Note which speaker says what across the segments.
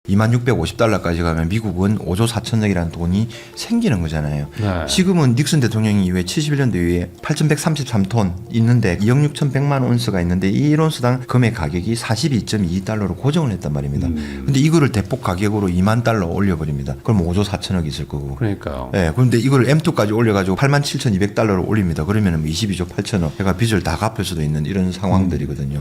Speaker 1: 2650달러까지 가면 미국은 5조 4천억이라는 돈이 생기는 거잖아요.
Speaker 2: 네.
Speaker 1: 지금은 닉슨 대통령이 이후에 71년도 이후에 8,133톤 있는데 2억 6,100만 온스가 있는데 이 1온스당 금의 가격이 42.2달러로 고정을 했단 말입니다. 근데 이거를 대폭 가격으로 2만 달러 올려버립니다. 그럼 5조 4천억이 있을 거고.
Speaker 2: 그러니까요.
Speaker 1: 네, 그런데 이걸 M2까지 올려가지고 87,200달러로 올립니다. 그러면 22조 8천억. 그러니까 빚을 다 갚을 수도 있는 이런 상황들이거든요.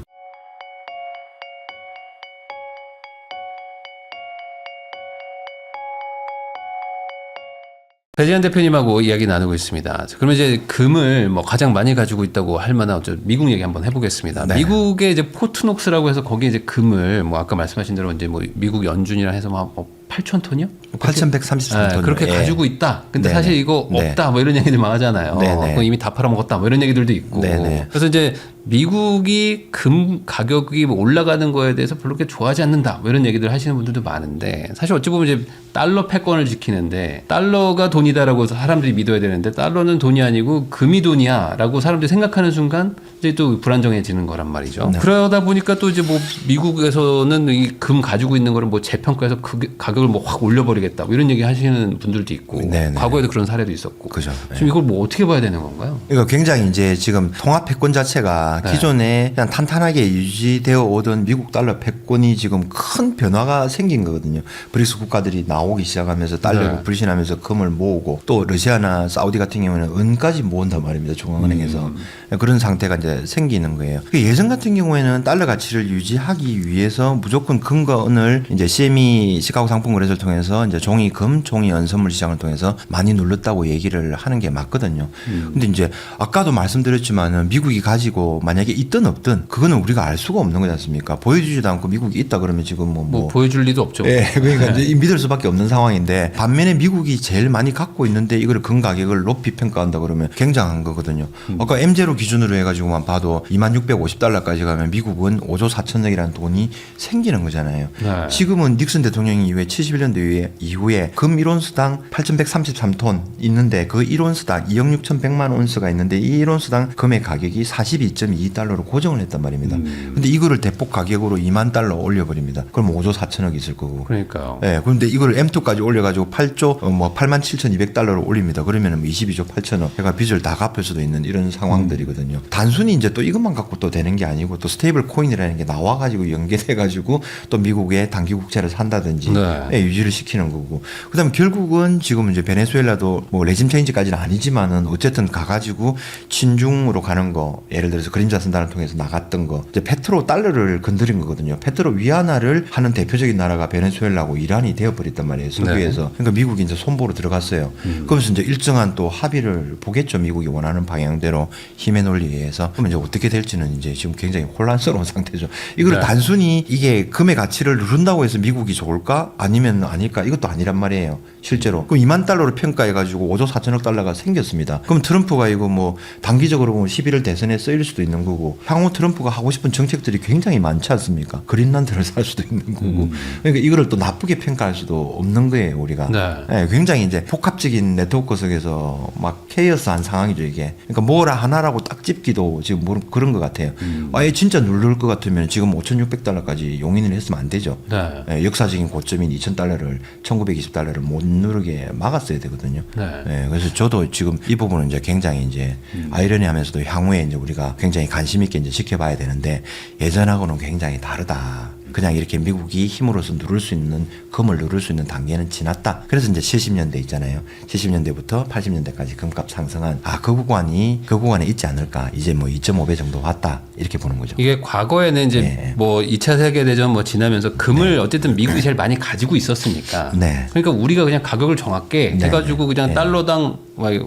Speaker 2: 배재현 대표님하고 이야기 나누고 있습니다. 그러면 이제 금을 뭐 가장 많이 가지고 있다고 할 만한 미국 얘기 한번 해보겠습니다.
Speaker 1: 네.
Speaker 2: 미국의 이제 포트녹스라고 해서 거기에 이제 금을 뭐 아까 말씀하신 대로 이제 뭐 미국 연준이랑 해서 뭐 8,000톤이요?
Speaker 1: 8,133톤.
Speaker 2: 네, 그렇게 가지고 있다. 근데
Speaker 1: 네네.
Speaker 2: 사실 이거
Speaker 1: 네.
Speaker 2: 없다. 뭐 이런 얘기들 많아잖아요.
Speaker 1: 네네.
Speaker 2: 그거 이미 다 팔아먹었다. 뭐 이런 얘기들도 있고.
Speaker 1: 네네.
Speaker 2: 그래서 이제 미국이 금 가격이 올라가는 거에 대해서 별로 그렇게 좋아하지 않는다. 뭐 이런 얘기들 하시는 분들도 많은데 사실 어찌 보면 이제 달러 패권을 지키는데 달러가 돈이다라고 사람들이 믿어야 되는데 달러는 돈이 아니고 금이 돈이야라고 사람들이 생각하는 순간 이제 또 불안정해지는 거란 말이죠.
Speaker 1: 네.
Speaker 2: 그러다 보니까 또 이제 뭐 미국에서는 이 금 가지고 있는 거를 뭐 재평가해서 그 가격을 뭐 확 올려버리겠다. 뭐 이런 얘기 하시는 분들도 있고
Speaker 1: 네네.
Speaker 2: 과거에도 그런 사례도 있었고.
Speaker 1: 그죠.
Speaker 2: 지금 이걸 뭐 어떻게 봐야 되는 건가요?
Speaker 1: 이거 굉장히 이제 지금 통화 패권 자체가
Speaker 2: 네.
Speaker 1: 기존에 그냥 탄탄하게 유지되어 오던 미국 달러 패권이 지금 큰 변화가 생긴 거거든요. 브릭스 국가들이 나오기 시작하면서 달러를
Speaker 2: 네.
Speaker 1: 불신하면서 금을 모으고 또 러시아나 사우디 같은 경우는 은까지 모은단 말입니다. 중앙은행에서. 그런 상태가 이제 생기는 거예요. 예전 같은 경우에는 달러 가치를 유지하기 위해서 무조건 금과 은을 이제 CME 시카고 상품 거래소를 통해서 이제 종이 금, 종이 은 선물 시장을 통해서 많이 눌렀다고 얘기를 하는 게 맞거든요. 근데 이제 아까도 말씀드렸지만은 미국이 가지고 만약에 있든 없든 그거는 우리가 알 수가 없는 거지 않습니까? 보여주지도 않고 미국이 있다 그러면 지금
Speaker 2: 뭐 보여줄 리도 없죠.
Speaker 1: 예, 그러니까 이제 믿을 수밖에 없는 상황인데 반면에 미국이 제일 많이 갖고 있는데 이거를 금 가격을 높이 평가한다 그러면 굉장한 거거든요. 아까 M0 기준으로 해가지고만 봐도 2650달러까지 가면 미국은 5조 4천억이라는 돈이 생기는 거잖아요.
Speaker 2: 네.
Speaker 1: 지금은 닉슨 대통령이 이후에 71년도 이후에 금 1온스당 8133톤 있는데 그 1온스당 2억 6,100만 온스가 있는데 이 1온스당 금의 가격이 42.2달러로 고정을 했단 말입니다. 근데 이거를 대폭 가격으로 2만 달러 올려버립니다. 그럼 5조 4천억이 있을 거고.
Speaker 2: 그러니까요.
Speaker 1: 예, 그런데 이걸 M2까지 올려가지고 8조, 87,200달러로 올립니다. 그러면 22조 8천억. 그러니까 빚을 다 갚을 수도 있는 이런 상황들이거든요. 단순히 이제 또 이것만 갖고 또 되는 게 아니고 또 스테이블 코인이라는 게 나와가지고 연계돼가지고 또 미국의 단기 국채를 산다든지
Speaker 2: 네.
Speaker 1: 예, 유지를 시키는 거고. 그 다음에 결국은 지금 이제 베네수엘라도 뭐 레짐 체인지까지는 아니지만은 어쨌든 가가지고 친중으로 가는 거 예를 들어서 그림자 선단을 통해서 나갔던 거 이제 페트로 달러를 건드린 거거든요. 페트로 위안화를 하는 대표적인 나라가 베네수엘라고 이란이 되어버렸단 말이에요. 석유에서.
Speaker 2: 네.
Speaker 1: 그러니까 미국이 이제 손보로 들어갔어요. 그러면서 이제 일정한 또 합의를 보겠죠. 미국이 원하는 방향대로 힘의 논리에 의해서. 그러면 이제 어떻게 될지는 이제 지금 굉장히 혼란스러운 상태죠. 이걸
Speaker 2: 네.
Speaker 1: 단순히 이게 금의 가치를 누른다고 해서 미국이 좋을까? 아니면 아닐까? 이것도 아니란 말이에요. 실제로. 그럼 2만 달러로 평가해가지고 5조 4천억 달러가 생겼습니다. 그럼 트럼프가 이거 뭐 단기적으로 보면 11월 대선에 쓰일 수도 있는 거고 향후 트럼프가 하고 싶은 정책들이 굉장히 많지 않습니까? 그린란드를 살 수도 있는 거고. 그러니까 이거를 또 나쁘게 평가할 수도 없는 거예요, 우리가.
Speaker 2: 네.
Speaker 1: 네, 굉장히 이제 복합적인 네트워크 속에서 막 케이어스한 상황이죠, 이게. 그러니까 뭐라 하나라고 딱 집기도 지금 뭐 그런 것 같아요. 아예 진짜 누를 것 같으면 지금 5,600달러까지 용인을 했으면 안 되죠.
Speaker 2: 네.
Speaker 1: 예, 역사적인 고점인 2,000달러를 1,920달러를 못 누르게 막았어야 되거든요.
Speaker 2: 네.
Speaker 1: 예, 그래서 저도 지금 이 부분은 이제 굉장히 이제 아이러니하면서도 향후에 이제 우리가 굉장히 관심 있게 이제 지켜봐야 되는데 예전하고는 굉장히 다르다. 그냥 이렇게 미국이 힘으로써 누를 수 있는 금을 누를 수 있는 단계는 지났다. 그래서 이제 70년대 있잖아요. 70년대부터 80년대까지 금값 상승한 그 구간에 있지 않을까. 이제 뭐 2.5배 정도 왔다. 이렇게 보는 거죠.
Speaker 2: 이게 과거에는 이제
Speaker 1: 네.
Speaker 2: 뭐 2차 세계대전 뭐 지나면서 금을 어쨌든 미국이 제일 많이 가지고 있었으니까.
Speaker 1: 네.
Speaker 2: 그러니까 우리가 그냥 가격을 정확게
Speaker 1: 네.
Speaker 2: 해가지고 그냥
Speaker 1: 네.
Speaker 2: 달러당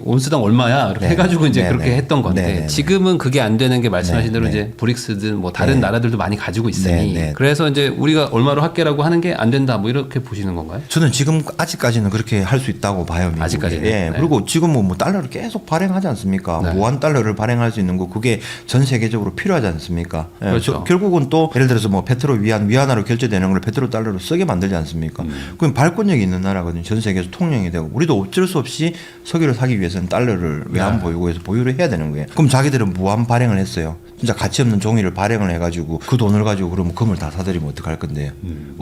Speaker 2: 온스당 얼마야 이렇게
Speaker 1: 네.
Speaker 2: 해가지고 이제
Speaker 1: 네.
Speaker 2: 그렇게
Speaker 1: 네.
Speaker 2: 했던 건데
Speaker 1: 네. 네.
Speaker 2: 지금은 그게 안 되는 게 말씀하신
Speaker 1: 네.
Speaker 2: 대로
Speaker 1: 네.
Speaker 2: 이제 브릭스든 뭐 다른
Speaker 1: 네.
Speaker 2: 나라들도 많이 가지고 있으니
Speaker 1: 네. 네.
Speaker 2: 그래서 이제 우리가 얼마로 할게라고 하는 게 안 된다 뭐 이렇게 보시는 건가요?
Speaker 1: 저는 지금 아직까지는 그렇게 할 수 있다고 봐요. 미국이.
Speaker 2: 아직까지는?
Speaker 1: 예.
Speaker 2: 네.
Speaker 1: 그리고 지금은 뭐 달러를 계속 발행하지 않습니까?
Speaker 2: 네.
Speaker 1: 무한 달러를 발행할 수 있는 거 그게 전 세계적으로 필요하지 않습니까? 예.
Speaker 2: 그렇죠.
Speaker 1: 결국은 또 예를 들어서 뭐 페트로 위안화로 결제되는 걸 페트로 달러로 쓰게 만들지 않습니까? 그럼 발권력이 있는 나라거든요. 전 세계에서 통용이 되고 우리도 어쩔 수 없이 석유를 하기 위해서는 달러를 외환보유고에서 보유를 해야 되는 거예요. 그럼 자기들은 무한 발행을 했어요. 진짜 가치 없는 종이를 발행을 해가지고 그 돈을 가지고 그러면 금을 다 사들이면 어떡할 건데요.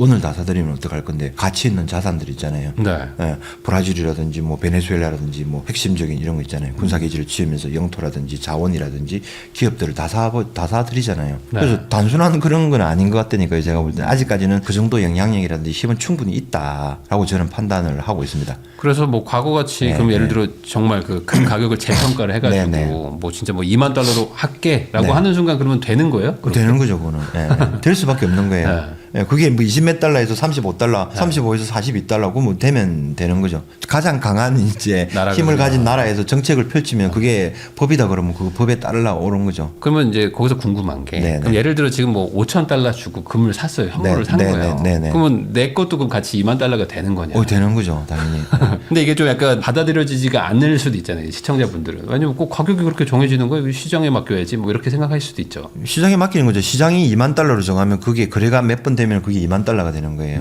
Speaker 1: 은을 다 사들이면 어떡할 건데 가치 있는 자산들 있잖아요.
Speaker 2: 네.
Speaker 1: 예, 브라질이라든지 뭐 베네수엘라라든지 뭐 핵심적인 이런 거 있잖아요. 군사기지를 지으면서 영토라든지 자원이라든지 기업들을 다 사들이잖아요.
Speaker 2: 네.
Speaker 1: 그래서 단순한 그런 건 아닌 것 같다니까요. 제가 볼 때는 아직까지는 그 정도 영향력이라든지 힘은 충분히 있다라고 저는 판단을 하고 있습니다.
Speaker 2: 그래서 뭐 과거같이
Speaker 1: 네,
Speaker 2: 그럼 예를
Speaker 1: 네.
Speaker 2: 들어 정말 그 금 가격을 재평가를 해가지고
Speaker 1: 네, 네.
Speaker 2: 뭐 진짜 뭐 2만 달러로 할게라고
Speaker 1: 네.
Speaker 2: 하는 순간 그러면 되는 거예요?
Speaker 1: 되는 거죠, 그거는. 예, 될 수밖에 없는 거예요.
Speaker 2: 네.
Speaker 1: 예, 그게 뭐 20몇 달러에서 35달러, 35에서 42달러, 그러면 되면 되는 거죠. 가장 강한 이제 힘을 가진 나라에서 정책을 펼치면 그게 법이다 그러면 그 법에 따르려 오는 거죠.
Speaker 2: 그러면 이제 거기서 궁금한 게
Speaker 1: 네,
Speaker 2: 그럼
Speaker 1: 네.
Speaker 2: 예를 들어 지금 뭐 5천 달러 주고 금을 샀어요. 현물을
Speaker 1: 네,
Speaker 2: 산
Speaker 1: 네,
Speaker 2: 거예요.
Speaker 1: 네, 네, 네.
Speaker 2: 그러면 내 것도 그럼 같이 2만 달러가 되는 거냐?
Speaker 1: 되는 거죠, 당연히.
Speaker 2: 근데 이게 좀 약간 받아들여지지가 않을 수도 있잖아요. 시청자분들은. 왜냐면 꼭 가격이 그렇게 정해지는 거예요. 시장에 맡겨야지 뭐 이렇게 생각할 수도 있죠.
Speaker 1: 시장에 맡기는 거죠. 시장이 2만 달러로 정하면 그게 거래가 몇 번 되면 그게 2만 달러가 되는 거예요.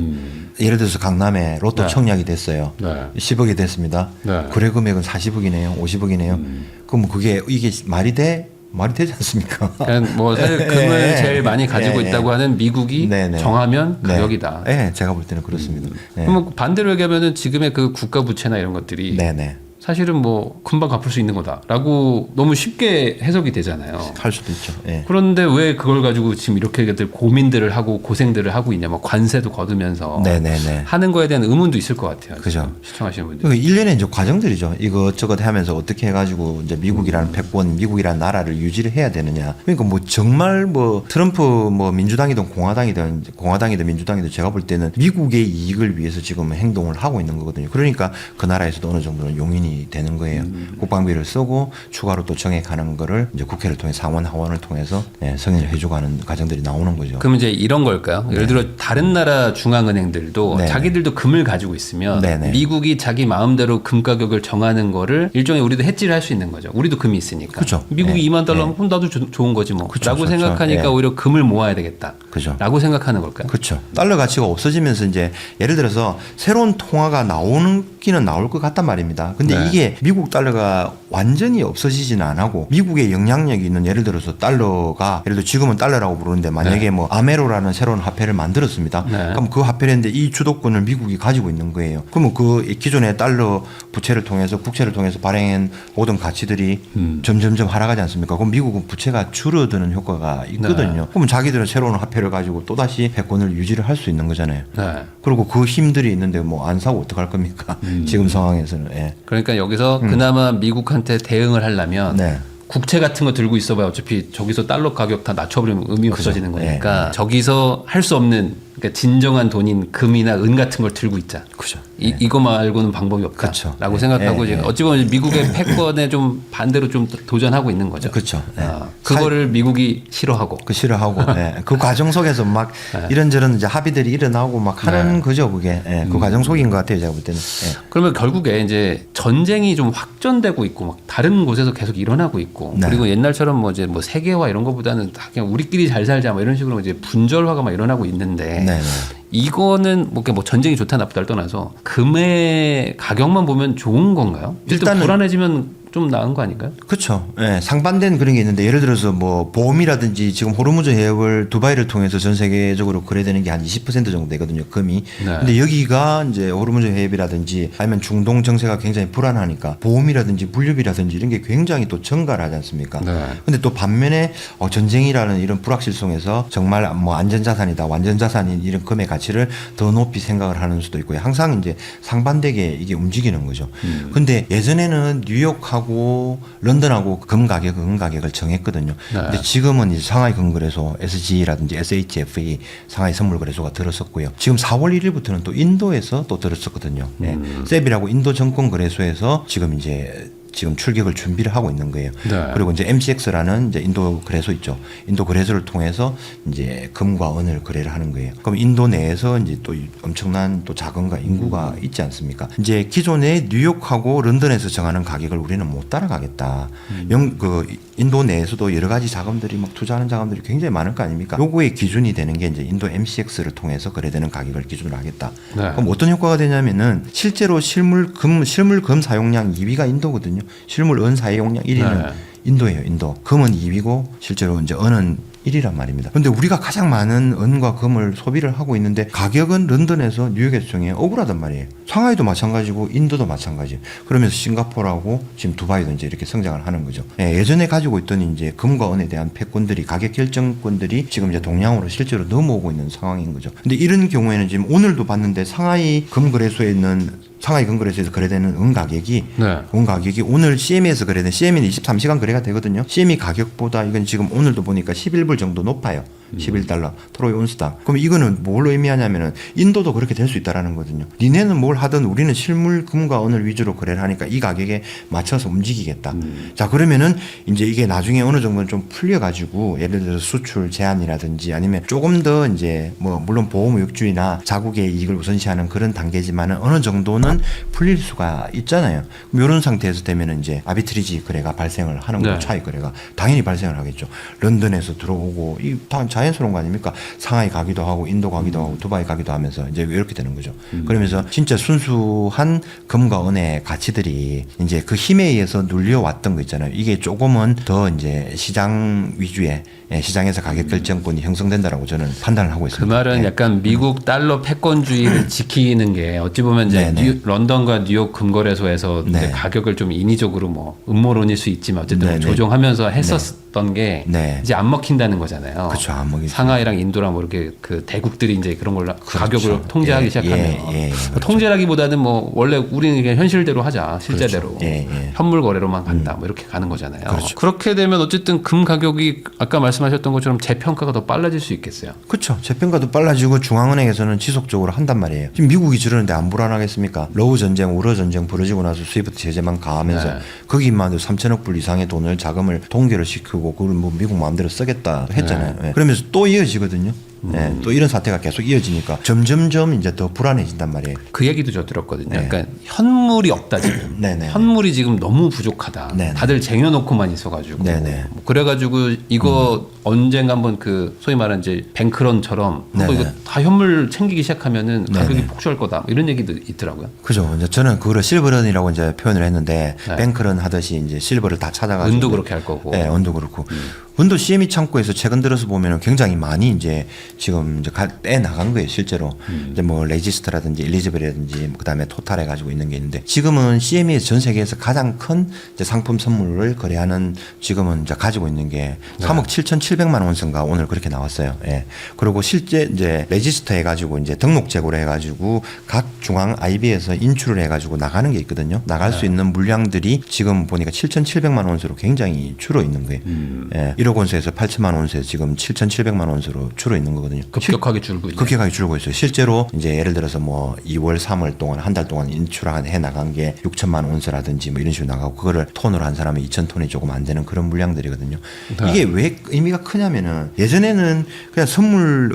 Speaker 1: 예를 들어서 강남에 로또
Speaker 2: 네.
Speaker 1: 청약이 됐어요.
Speaker 2: 네.
Speaker 1: 10억이 됐습니다.
Speaker 2: 네.
Speaker 1: 거래 금액은 40억이네요. 50억이네요. 그럼 그게 이게 말이 돼? 말이 되지 않습니까?
Speaker 2: 그냥 뭐 사실 금을 제일 많이 가지고 있다고 하는 미국이
Speaker 1: 네, 네.
Speaker 2: 정하면
Speaker 1: 네.
Speaker 2: 가격이다.
Speaker 1: 네, 제가 볼 때는 그렇습니다. 네.
Speaker 2: 그러면 반대로 얘기하면은 지금의 그 국가 부채나 이런 것들이
Speaker 1: 네, 네.
Speaker 2: 사실은 뭐 금방 갚을 수 있는 거다라고 너무 쉽게 해석이 되잖아요.
Speaker 1: 할 수도 있죠. 예.
Speaker 2: 그런데 왜 그걸 가지고 지금 이렇게들 고민들을 하고 고생들을 하고 있냐, 뭐 관세도 거두면서
Speaker 1: 네네네.
Speaker 2: 하는 거에 대한 의문도 있을 것 같아요.
Speaker 1: 그죠.
Speaker 2: 시청하시는 분들.
Speaker 1: 그 일련의 이제 과정들이죠. 이것저것 하면서 어떻게 해가지고 이제 미국이라는 패권, 미국이라는 나라를 유지를 해야 되느냐. 그러니까 뭐 정말 뭐 트럼프 뭐 민주당이든 공화당이든 민주당이든 제가 볼 때는 미국의 이익을 위해서 지금 행동을 하고 있는 거거든요. 그러니까 그 나라에서도 어느 정도는 용인이 되는 거예요. 국방비를 쓰고 추가로 또 정액하는 거를 이제 국회를 통해 상원 하원을 통해서 승인을 해주고 하는 과정들이 나오는 거죠.
Speaker 2: 그럼 이제 이런 걸까요? 예를 들어 다른 나라 중앙은행들도
Speaker 1: 네.
Speaker 2: 자기들도 금을 가지고 있으면
Speaker 1: 네네.
Speaker 2: 미국이 자기 마음대로 금 가격을 정하는 거를 일종의 우리도 해지를 할 수 있는 거죠. 우리도 금이 있으니까.
Speaker 1: 그죠.
Speaker 2: 미국이
Speaker 1: 네.
Speaker 2: 2만 달러면 그럼 나도 좋은 거지 뭐.
Speaker 1: 그쵸,
Speaker 2: 라고
Speaker 1: 그쵸.
Speaker 2: 생각하니까
Speaker 1: 네.
Speaker 2: 오히려 금을 모아야 되겠다.
Speaker 1: 그죠.
Speaker 2: 라고 생각하는 걸까요?
Speaker 1: 그렇죠. 달러 가치가 없어지면서 이제 예를 들어서 새로운 통화가 나오기는 나올 것 같단 말입니다. 근데
Speaker 2: 네.
Speaker 1: 이게 미국 달러가 완전히 없어지지는 안 하고 미국의 영향력이 있는 예를 들어서 달러가 예를 들어 지금은 달러라고 부르는데 만약에
Speaker 2: 네.
Speaker 1: 뭐 아메로라는 새로운 화폐를 만들었습니다.
Speaker 2: 네.
Speaker 1: 그럼 그 화폐인데 이 주도권을 미국이 가지고 있는 거예요. 그러면 그 기존의 달러 부채를 통해서 국채를 통해서 발행한 모든 가치들이 점점점 하락하지 않습니까? 그럼 미국은 부채가 줄어드는 효과가 있거든요.
Speaker 2: 네.
Speaker 1: 그러면 자기들은 새로운 화폐를 가지고 또다시 패권을 유지를 할 수 있는 거잖아요.
Speaker 2: 네.
Speaker 1: 그리고 그 힘들이 있는데 뭐 안 사고 어떡할 겁니까? 지금 상황에서는. 예.
Speaker 2: 그러니까 여기서 그나마 미국한테 대응을 하려면
Speaker 1: 네.
Speaker 2: 국채 같은 거 들고 있어봐야 어차피 저기서 달러 가격 다 낮춰버리면 의미 없어지는
Speaker 1: 그죠.
Speaker 2: 거니까
Speaker 1: 예,
Speaker 2: 저기서 할 수 없는 그러니까 진정한 돈인 금이나 은 같은 걸 들고 있자.
Speaker 1: 그죠.
Speaker 2: 이거 말고는 방법이 없다라고
Speaker 1: 그쵸.
Speaker 2: 생각하고
Speaker 1: 예,
Speaker 2: 지금
Speaker 1: 예.
Speaker 2: 어찌 보면 미국의 패권에 좀 반대로 좀 도전하고 있는 거죠.
Speaker 1: 그렇죠. 예.
Speaker 2: 그거를 미국이 싫어하고.
Speaker 1: 그 싫어하고 예. 그 과정 속에서 막 이런저런 이제 합의들이 일어나고 막 하는 거죠, 그게. 예. 그 과정 속인 것 같아요, 제가 볼 때는. 예.
Speaker 2: 그러면 결국에 이제 전쟁이 좀 확전되고 있고 막 다른 곳에서 계속 일어나고 있고
Speaker 1: 네.
Speaker 2: 그리고 옛날처럼 뭐 이제 뭐 세계화 이런 것보다는 다 그냥 우리끼리 잘 살자 뭐 이런 식으로 이제 분절화가 막 일어나고 있는데
Speaker 1: 네, 네.
Speaker 2: 이거는 뭐 전쟁이 좋다 나쁘다를 떠나서 금의 가격만 보면 좋은 건가요? 일단
Speaker 1: 일단은-
Speaker 2: 불안해지면 좀 나은 거 아닐까요?
Speaker 1: 그렇죠. 예, 상반된 그런 게 있는데 예를 들어서 뭐 보험이라든지 지금 호르무즈 해협을 두바이를 통해서 전 세계적으로 거래되는 게 한 20% 정도 되거든요, 금이.
Speaker 2: 네.
Speaker 1: 근데 여기가 이제 호르무즈 해협이라든지 아니면 중동 정세가 굉장히 불안하니까 보험이라든지 물류비라든지 이런 게 굉장히 또 증가를 하지 않습니까?
Speaker 2: 네.
Speaker 1: 근데 또 반면에 전쟁이라는 이런 불확실성에서 정말 뭐 안전자산이다, 완전자산인 이런 금의 가치를 더 높이 생각을 하는 수도 있고요. 항상 이제 상반되게 이게 움직이는 거죠. 근데 예전에는 뉴욕하고 런던하고 금 가격을 정했거든요.
Speaker 2: 네.
Speaker 1: 근데 지금은 이제 상하이 금거래소 SG라든지 SHFE 상하이 선물거래소가 들었었고요. 지금 4월 1일부터는 또 인도에서 또 들었었거든요. 네. 세비라고 인도 정권거래소에서 지금 이제 지금 출격을 준비를 하고 있는 거예요.
Speaker 2: 네.
Speaker 1: 그리고 이제 MCX라는 이제 인도 거래소 있죠. 인도 거래소를 통해서 이제 금과 은을 거래를 하는 거예요. 그럼 인도 내에서 이제 또 엄청난 또 자금과 인구가 있지 않습니까? 이제 기존에 뉴욕하고 런던에서 정하는 가격을 우리는 못 따라가겠다. 인도 내에서도 여러 가지 자금들이 막 투자하는 자금들이 굉장히 많을 거 아닙니까? 요거의 기준이 되는 게 이제 인도 MCX를 통해서 거래되는 가격을 기준으로 하겠다.
Speaker 2: 네.
Speaker 1: 그럼 어떤 효과가 되냐면은 실제로 실물금 사용량 2위가 인도거든요. 실물은 사용량 1위는
Speaker 2: 네.
Speaker 1: 인도예요. 인도. 금은 2위고 실제로 이제 은은 1위란 말입니다. 그런데 우리가 가장 많은 은과 금을 소비를 하고 있는데 가격은 런던에서 뉴욕에서 정해 억울하단 말이에요. 상하이도 마찬가지고 인도도 마찬가지. 그러면서 싱가포르하고 지금 두바이도 이제 이렇게 성장을 하는 거죠. 예전에 가지고 있던 이제 금과 은에 대한 패권들이 가격 결정권들이 지금 이제 동양으로 실제로 넘어오고 있는 상황인 거죠. 근데 이런 경우에는 지금 오늘도 봤는데 상하이 금거래소에 있는 상하이 금거래소에서 거래되는 은 가격이
Speaker 2: 네.
Speaker 1: 은 가격이 오늘 CME에서 거래된 CME는 23시간 거래가 되거든요. CME 가격보다 이건 지금 오늘도 보니까 11불 정도 높아요. 11달러 트로이 온스당. 그럼 이거는 뭘 의미하냐면은 인도도 그렇게 될 수 있다라는 거거든요. 니네는 뭘 하든 우리는 실물 금과 은을 위주로 거래를 하니까 이 가격에 맞춰서 움직이겠다. 자, 그러면은 이제 이게 나중에 어느 정도는 좀 풀려가지고 예를 들어서 수출 제한이라든지 아니면 조금 더 이제 뭐 물론 보호무역주의나 자국의 이익을 우선시하는 그런 단계지만은 어느 정도는 풀릴 수가 있잖아요. 그럼 이런 상태에서 되면은 이제 아비트리지 거래가 발생을 하는 거고
Speaker 2: 네.
Speaker 1: 차익 거래가 당연히 발생을 하겠죠. 런던에서 들어오고 이 자연스러운 거 아닙니까? 상하이 가기도 하고 인도 가기도 하고 두바이 가기도 하면서 이제 이렇게 되는 거죠. 그러면서 진짜 순수한 금과 은의 가치들이 이제 그 힘에 의해서 눌려왔던 거 있잖아요. 이게 조금은 더 이제 시장 위주의 시장에서 가격 결정권이 형성된다라고 저는 판단을 하고
Speaker 2: 그
Speaker 1: 있습니다.
Speaker 2: 말은
Speaker 1: 네.
Speaker 2: 약간 미국 달러 패권주의를 지키는 게 어찌 보면 이제
Speaker 1: 네네.
Speaker 2: 런던과 뉴욕 금거래소에서 이제
Speaker 1: 네.
Speaker 2: 가격을 좀 인위적으로 뭐 음모론일 수 있지만 어쨌든
Speaker 1: 네네.
Speaker 2: 조정하면서 했었던 게
Speaker 1: 네.
Speaker 2: 이제 안 먹힌다는 거잖아요.
Speaker 1: 그렇죠. 안 먹이죠.
Speaker 2: 상하이랑 인도랑 뭐 이렇게 그 대국들이 이제 그런 걸로 가격을 통제하기
Speaker 1: 예,
Speaker 2: 시작하면
Speaker 1: 예, 그렇죠.
Speaker 2: 통제라기보다는 뭐 원래 우리는 그냥 현실대로 하자 실제대로
Speaker 1: 그렇죠. 예.
Speaker 2: 현물 거래로만 간다 뭐 이렇게 가는 거잖아요.
Speaker 1: 그렇죠.
Speaker 2: 그렇게 되면 어쨌든 금 가격이 아까 말씀하셨던 것처럼 재평가가 더 빨라질 수 있겠어요.
Speaker 1: 그렇죠. 재평가도 빨라지고 중앙은행에서는 지속적으로 한단 말이에요. 지금 미국이 저러는데 안 불안하겠습니까? 러우 전쟁, 우러 전쟁 벌어지고 나서 스위프트 제재만 가하면서
Speaker 2: 네.
Speaker 1: 거기만 해도 3천억 불 이상의 돈을 자금을 동결을 시키고 그걸 뭐 미국 마음대로 쓰겠다 했잖아요. 예. 그러면서 또 이어지거든요. 예. 또 이런 사태가 계속 이어지니까 점점점 이제 더 불안해진단 말이에요.
Speaker 2: 그 얘기도 저 들었거든요.
Speaker 1: 네.
Speaker 2: 그러니까 현물이 없다 지금.
Speaker 1: 네네.
Speaker 2: 현물이 지금 너무 부족하다.
Speaker 1: 네네.
Speaker 2: 다들 쟁여놓고만 있어가지고.
Speaker 1: 네네.
Speaker 2: 뭐 그래가지고 이거 언젠가 한번 그 소위 말하는 이제 뱅크런처럼 한번
Speaker 1: 네네.
Speaker 2: 이거 다 현물 챙기기 시작하면은 가격이
Speaker 1: 네네.
Speaker 2: 폭주할 거다. 뭐 이런 얘기도 있더라고요.
Speaker 1: 그죠. 이제 저는 그거를 실버런이라고 이제 표현을 했는데
Speaker 2: 네.
Speaker 1: 뱅크런 하듯이 이제 실버를 다 찾아가지고
Speaker 2: 은도 그렇게 할 거고.
Speaker 1: 네, 은도 그렇고. 은도 CME 창고에서 최근 들어서 보면은 굉장히 많이 이제 지금 이제 떼 나간 거예요, 실제로. 이제 뭐 레지스트라든지 일리지블이라든지 뭐 그다음에 토탈 해가지고 있는 게 있는데 지금은 CME에서 전 세계에서 가장 큰 이제 상품 선물을 거래하는 지금은 이제 가지고 있는 게 3억 7,700만 원선가 오늘 그렇게 나왔어요. 예. 그리고 실제 이제 레지스터 해가지고 이제 등록 재고를 해가지고 각 중앙 IB에서 인출을 해가지고 나가는 게 있거든요. 나갈 수 있는 물량들이 지금 보니까 7,700만 원수로 굉장히 줄어 있는 거예요. 예. 1억 원수에서 8천만 원수에 지금 7,700만 원수로 줄어 있는 거거든요.
Speaker 2: 급격하게 줄고 있네.
Speaker 1: 급격하게 줄고 있어요. 실제로 이제 예를 들어서 뭐 2월, 3월 동안 한 달 동안 인출해 나간 게 6천만 원수라든지 뭐 이런 식으로 나가고 그거를 톤으로 한 사람은 2,000톤이 조금 안 되는 그런 물량들이거든요.
Speaker 2: 네.
Speaker 1: 이게 왜 의미가 크냐면은 예전에는 그냥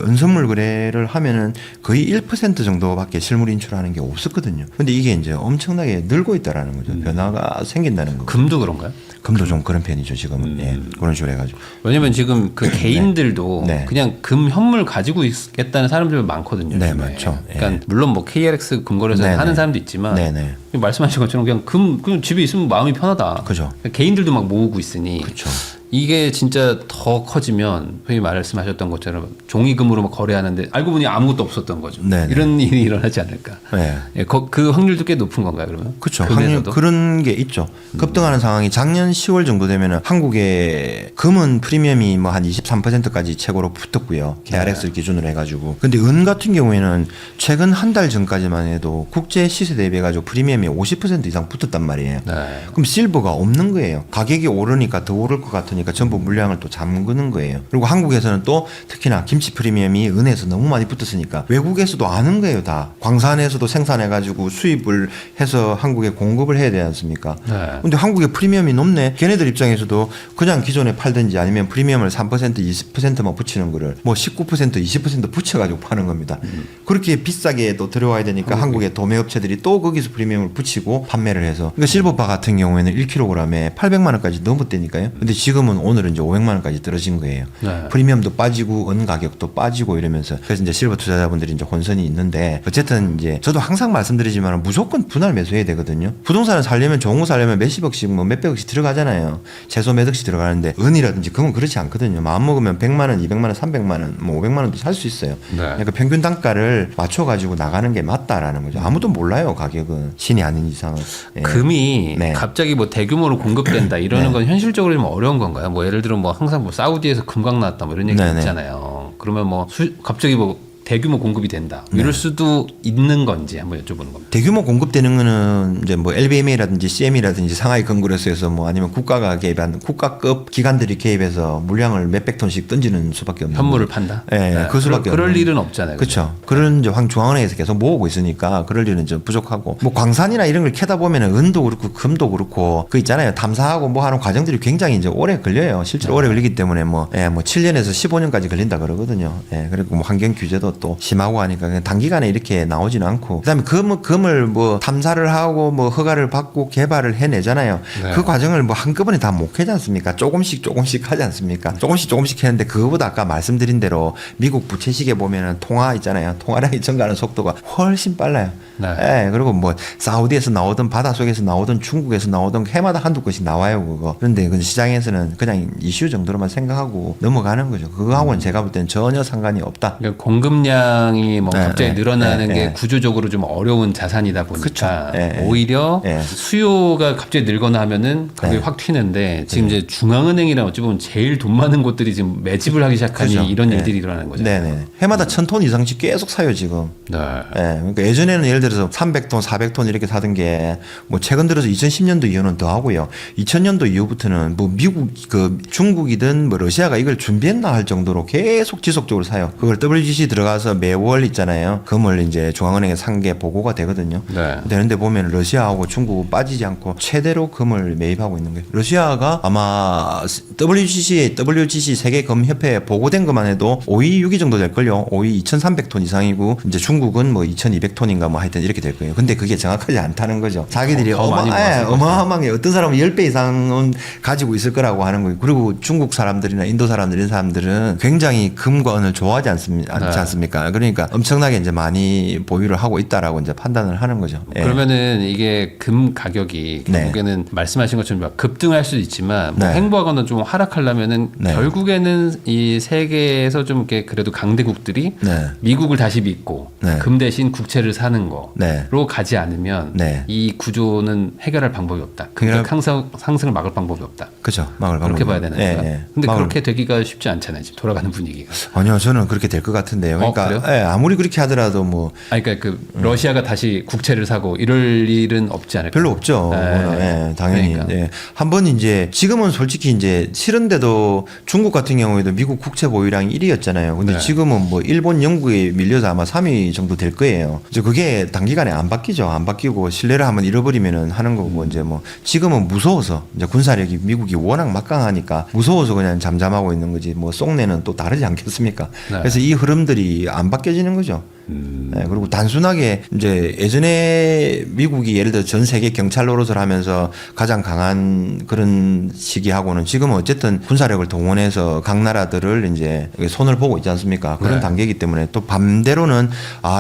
Speaker 1: 은선물 거래를 하면은 거의 1% 정도밖에 실물 인출하는 게 없었거든요. 근데 이게 이제 엄청나게 늘고 있다라는 거죠. 변화가 생긴다는 거죠.
Speaker 2: 금도 그런가요?
Speaker 1: 금도 좀 그런 편이죠, 지금은. 예. 그런 식으로 해가지고.
Speaker 2: 왜냐면 지금 그 개인들도
Speaker 1: 네.
Speaker 2: 그냥 금 현물 가지고 있겠다는 사람들 많거든요.
Speaker 1: 네,
Speaker 2: 요즘에.
Speaker 1: 맞죠.
Speaker 2: 그러니까
Speaker 1: 예.
Speaker 2: 물론 뭐 KLX 금거래소
Speaker 1: 네네.
Speaker 2: 하는 사람도 있지만
Speaker 1: 네네.
Speaker 2: 말씀하신 것처럼 그냥 금 집에 있으면 마음이 편하다.
Speaker 1: 그죠.
Speaker 2: 개인들도 막 모으고 있으니
Speaker 1: 그렇죠.
Speaker 2: 이게 진짜 더 커지면 흔히 말씀하셨던 것처럼 종이금으로 막 거래하는데 알고 보니 아무것도 없었던 거죠.
Speaker 1: 네네.
Speaker 2: 이런 일이 일어나지 않을까.
Speaker 1: 네.
Speaker 2: 예, 그 확률도 꽤 높은 건가요, 그러면?
Speaker 1: 그렇죠.
Speaker 2: 금에서도?
Speaker 1: 그런 게 있죠. 급등하는 상황이 작년 10월 정도 되면은 한국의 금은 프리미엄이 뭐 한 23%까지 최고로 붙었고요. KRX를 기준으로 해가지고. 근데 은 같은 경우에는 최근 한 달 전까지만 해도 국제 시세 대비해가지고 프리미엄이 50% 이상 붙었단 말이에요.
Speaker 2: 네.
Speaker 1: 그럼 실버가 없는 거예요. 가격이 오르니까 더 오를 것 같으니까 보니까 전부 물량을 또 잠그는 거예요. 그리고 한국에서는 또 특히나 김치 프리미엄이 은에서 너무 많이 붙었으니까 외국에서도 아는 거예요. 다 광산에서도 생산해가지고 수입을 해서 한국에 공급을 해야 되지 않습니까?
Speaker 2: 네.
Speaker 1: 근데 한국의 프리미엄이 높네. 걔네들 입장에서도 그냥 기존에 팔든지 아니면 프리미엄을 3% 20%만 붙이는 거를 뭐 19% 20% 붙여가지고 파는 겁니다. 그렇게 비싸게 또 들어와야 되니까 한국의 도매업체들이 또 거기서 프리미엄을 붙이고 판매를 해서. 그러니까 실버바 같은 경우에는 1kg에 800만 원까지 넘었다니까요. 근데 지금은 오늘은 이제 500만 원까지 떨어진 거예요.
Speaker 2: 네.
Speaker 1: 프리미엄도 빠지고 은 가격도 빠지고 이러면서. 그래서 이제 실버 투자자분들이 이제 혼선이 있는데 어쨌든 이제 저도 항상 말씀드리지만 무조건 분할 매수해야 되거든요. 부동산을 살려면 좋은 거 살려면 몇십억씩 뭐 몇백억씩 들어가잖아요. 최소 몇 억씩 들어가는데 은이라든지 그건 그렇지 않거든요. 마음 먹으면 100만 원, 200만 원, 300만 원, 뭐 500만 원도 살 수 있어요.
Speaker 2: 네.
Speaker 1: 그러니까 평균 단가를 맞춰가지고 나가는 게 맞다라는 거죠. 아무도 몰라요 가격은 신이 아닌 이상은. 예.
Speaker 2: 금이
Speaker 1: 네.
Speaker 2: 갑자기 뭐 대규모로 공급된다 이러는
Speaker 1: 네.
Speaker 2: 건 현실적으로 좀 어려운 건가요? 뭐 예를 들어 뭐 항상 뭐 사우디에서 금광 나왔다 뭐 이런 얘기
Speaker 1: 네네.
Speaker 2: 있잖아요. 그러면 뭐 갑자기 뭐 대규모 공급이 된다
Speaker 1: 네.
Speaker 2: 이럴 수도 있는 건지 한번 여쭤보는 겁니다.
Speaker 1: 대규모 공급되는 거는 이제 뭐 LBMA라든지 CM이라든지 상하이 건그레스에서 뭐 아니면 국가가 개입한 국가급 기관들이 개입해서 물량을 몇백 톤씩 던지는 수밖에 없는
Speaker 2: 현물을
Speaker 1: 거죠.
Speaker 2: 판다.
Speaker 1: 예, 그 수밖에
Speaker 2: 그럴
Speaker 1: 없는.
Speaker 2: 일은 없잖아요.
Speaker 1: 그렇죠. 그런 이제 중앙은행에서 계속 모으고 있으니까 그럴 일은 좀 부족하고 뭐 광산이나 이런 걸 캐다 보면은 은도 그렇고 금도 그렇고 그 있잖아요. 탐사하고 뭐 하는 과정들이 굉장히 이제 오래 걸려요. 실제로 오래 걸리기 때문에 뭐 7년에서 15년까지 걸린다 그러거든요. 예, 그리고 뭐 환경 규제도 또 심하고 하니까 그냥 단기간에 이렇게 나오지는 않고 그다음에 금을 뭐 탐사를 하고 뭐 허가를 받고 개발을 해내잖아요.
Speaker 2: 네.
Speaker 1: 그 과정을 뭐 한꺼번에 다 못 하지 않습니까? 조금씩 하지 않습니까? 조금씩 했는데 그거보다 아까 말씀드린 대로 미국 부채시계 보면은 통화 있잖아요. 통화량이 증가하는 속도가 훨씬 빨라요.
Speaker 2: 네.
Speaker 1: 예, 그리고 뭐 사우디에서 나오든 바닷속에서 나오든 중국에서 나오든 해마다 한두 건씩 나와요 그거. 그런데 그 시장에서는 그냥 이슈 정도로만 생각하고 넘어가는 거죠. 그거하고는 제가 볼 때는 전혀 상관이 없다.
Speaker 2: 그러니까 공급량이 뭐
Speaker 1: 네,
Speaker 2: 갑자기
Speaker 1: 네,
Speaker 2: 늘어나는
Speaker 1: 네,
Speaker 2: 게
Speaker 1: 네.
Speaker 2: 구조적으로 좀 어려운 자산이다 보니까
Speaker 1: 그쵸. 네,
Speaker 2: 오히려
Speaker 1: 네.
Speaker 2: 수요가 갑자기 늘거나 하면은 가격이
Speaker 1: 네.
Speaker 2: 확 튀는데 지금 이제 중앙은행이랑 어찌 보면 제일 돈 많은 곳들이 지금 매집을 하기 시작하니
Speaker 1: 그죠.
Speaker 2: 이런
Speaker 1: 네.
Speaker 2: 일들이 일어나는 거죠.
Speaker 1: 네네. 해마다 1000톤 이상씩 계속 사요 지금.
Speaker 2: 네.
Speaker 1: 예, 그러니까 예전에는 예를 들어서 300톤, 400톤 이렇게 사던 게 뭐 최근 들어서 2010년도 이후는 더 하고요. 2000년도 이후부터는 뭐 미국, 그 중국이든 뭐 러시아가 이걸 준비했나 할 정도로 계속 지속적으로 사요. 그걸 WGC 들어가서 매월 있잖아요. 금을 이제 중앙은행에 산 게 보고가 되거든요.
Speaker 2: 네.
Speaker 1: 되는데 보면 러시아하고 중국은 빠지지 않고 최대로 금을 매입하고 있는 거예요. 러시아가 아마 WGC 세계 금협회에 보고된 것만 해도 5위, 6위 정도 될 걸요. 5위 2,300톤 이상이고 이제 중국은 뭐 2,200톤인가 뭐 하여튼 이렇게 될 거예요. 근데 그게 정확하지 않다는 거죠. 자기들이
Speaker 2: 더 많이 모았을
Speaker 1: 어마어마하게 어떤 사람은 10배 이상은 가지고 있을 거라고 하는 거예요. 그리고 중국 사람들이나 인도 사람들 이런 사람들은 굉장히 금과 은을 좋아하지 않습니까? 그러니까 엄청나게 이제 많이 보유를 하고 있다라고 이제 판단을 하는 거죠. 예.
Speaker 2: 그러면은 이게 금 가격이
Speaker 1: 네.
Speaker 2: 결국에는 말씀하신 것처럼 막 급등할 수도 있지만 뭐
Speaker 1: 네.
Speaker 2: 행보하거나 좀 하락하려면은
Speaker 1: 네.
Speaker 2: 결국에는 이 세계에서 좀 이렇게 그래도 강대국들이
Speaker 1: 네.
Speaker 2: 미국을 다시 믿고
Speaker 1: 네.
Speaker 2: 금 대신 국채를 사는 거로
Speaker 1: 네.
Speaker 2: 가지 않으면
Speaker 1: 네.
Speaker 2: 이 구조는 해결할 방법이 없다. 금값 상승을 막을 방법이 없다.
Speaker 1: 그죠. 막을
Speaker 2: 그렇게
Speaker 1: 방법은.
Speaker 2: 봐야 되는
Speaker 1: 예,
Speaker 2: 거예요.
Speaker 1: 예.
Speaker 2: 근데
Speaker 1: 막을-
Speaker 2: 그렇게 되기가 쉽지 않잖아요. 지금 돌아가는 분위기가.
Speaker 1: 아니요, 저는 그렇게 될 것 같은데요. 그러니까
Speaker 2: 그래요?
Speaker 1: 예, 아무리 그렇게 하더라도 뭐
Speaker 2: 아니 그러니까 그 러시아가 다시 국채를 사고 이럴 일은 없지 않을까?
Speaker 1: 별로 없죠.
Speaker 2: 네.
Speaker 1: 그거는. 예, 당연히.
Speaker 2: 그러니까.
Speaker 1: 예. 한번 이제 지금은 솔직히 이제 싫은데도 중국 같은 경우에도 미국 국채 보유량이 1위였잖아요. 근데
Speaker 2: 네.
Speaker 1: 지금은 뭐 일본, 영국에 밀려서 아마 3위 정도 될 거예요. 이제 그게 단기간에 안 바뀌죠. 안 바뀌고 신뢰를 한번 잃어버리면은 하는 거고 이제 뭐 지금은 무서워서 이제 군사력이 미국이 워낙 막강하니까 무서워서 그냥 잠잠하고 있는 거지 뭐 속내는 또 다르지 않겠습니까?
Speaker 2: 네.
Speaker 1: 그래서 이 흐름들이 안 바뀌어지는 거죠. 네, 그리고 단순하게 이제 예전에 미국이 예를 들어 전 세계 경찰 노릇을 하면서 가장 강한 그런 시기하고는 지금은 어쨌든 군사력을 동원해서 각 나라들을 이제 손을 보고 있지 않습니까? 그런
Speaker 2: 네.
Speaker 1: 단계이기 때문에 또 반대로는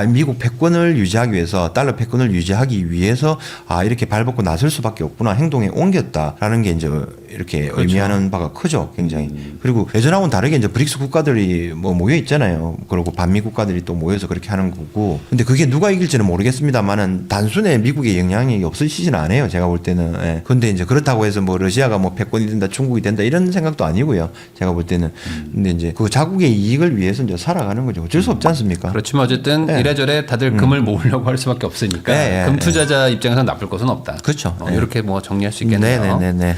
Speaker 1: 미국 패권을 유지하기 위해서 달러 패권을 유지하기 위해서 이렇게 발벗고 나설 수밖에 없구나 행동에 옮겼다라는 게 이제 이렇게
Speaker 2: 그렇죠.
Speaker 1: 의미하는 바가 크죠, 굉장히. 그리고 예전하고는 다르게 이제 브릭스 국가들이 뭐 모여 있잖아요. 그리고 반미 국가들이 또 모여서 그렇게 하는 거고. 근데 그게 누가 이길지는 모르겠습니다만은 단순히 미국의 영향이 없으시진 않아요. 제가 볼 때는. 예. 근데 이제 그렇다고 해서 뭐 러시아가 뭐 패권이 된다, 중국이 된다 이런 생각도 아니고요. 제가 볼 때는. 근데 이제 그 자국의 이익을 위해서 이제 살아가는 거죠. 어쩔 수 없지 않습니까?
Speaker 2: 그렇지만 어쨌든
Speaker 1: 네.
Speaker 2: 이래저래 다들 금을 모으려고 할 수밖에 없으니까
Speaker 1: 네, 네,
Speaker 2: 금 투자자 입장에서 나쁠 것은 없다.
Speaker 1: 그렇죠. 네.
Speaker 2: 이렇게 뭐 정리할 수 있겠네요.
Speaker 1: 네네네.